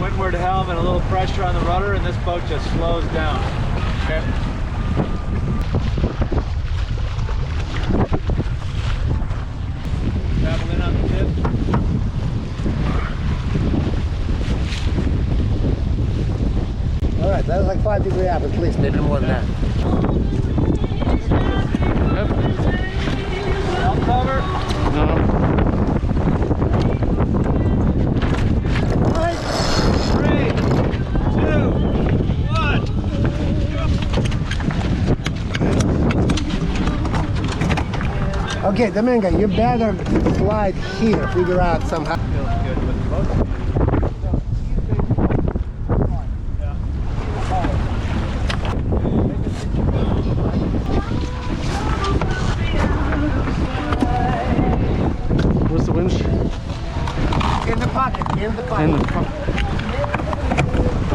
windward helm and a little pressure on the rudder, and this boat just slows down. Okay. Paddle in on the tip. All right, that was like 5 degree up at least, maybe more than that. Yep. Helm cover. No. Okay, Domingo, you better slide here, figure out somehow. Feels good with the boat. Where's the winch? In the pocket, in the pocket. In the pocket.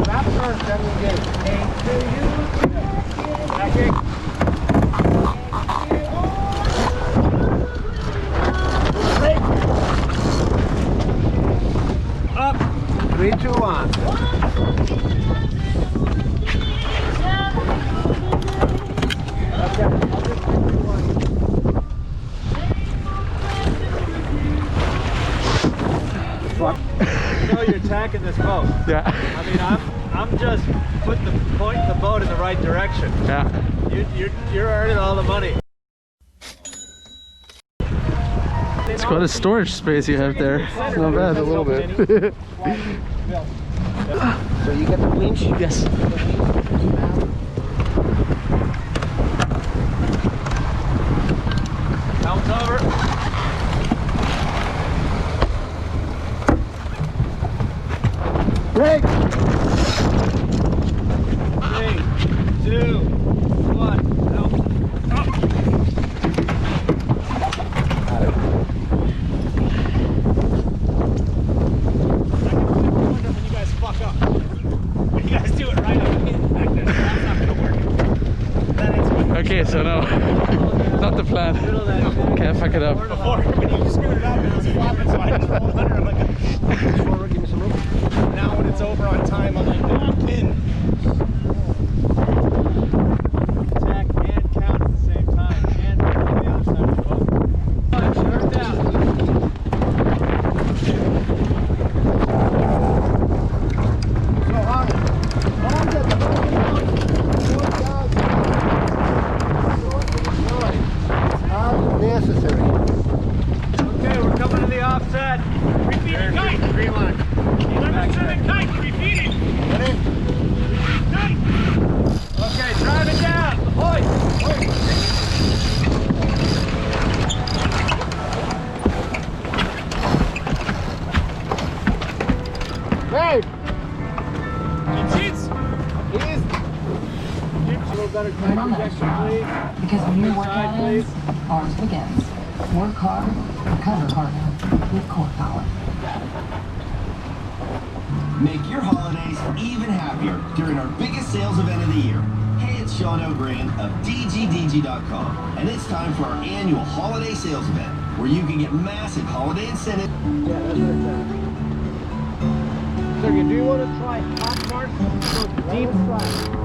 Grab first, then we get it. Backing. Up. 3, 2, 1. Okay. You know you're attacking this boat. Yeah. I mean, I'm just putting pointing the boat in the right direction. Yeah. You're earning all the money. It's quite a storage space you have there. It's not bad. A little bit. So you get the winch? Yes. Helm cover. Break! 3, 2, 1. Helm up. When you guys fuck up. When you guys do it right up in back there, that's not gonna work. That is what Okay, so no. Not the plan. Can't fuck it up. before when you screwed it up, it was flopping, so I just rolled under. I'm like, Give me some room. now when it's over on time, I'm like, pin. Attack and count at the same time, and on the outside of the boat. Shut it down. So hard. Unnecessary. Okay, we're coming to the offset. Repeating kite. Green line. 11-7 kite. Repeating. Ready? Kite. Okay, drive it down. Hoist. Hey! Cheats. Please. A little better kite Remember, projection, please. because when your Side, workout ends, ours begins. Work hard, recover harder with core power. Make your holidays even happier during our biggest sales event of the year. Hey, it's Sean O'Grand of DGDG.com, and it's time for our annual holiday sales event, where you can get massive holiday incentives. Yeah, that's what it says. So, do you want to try hot marks? Deep fry.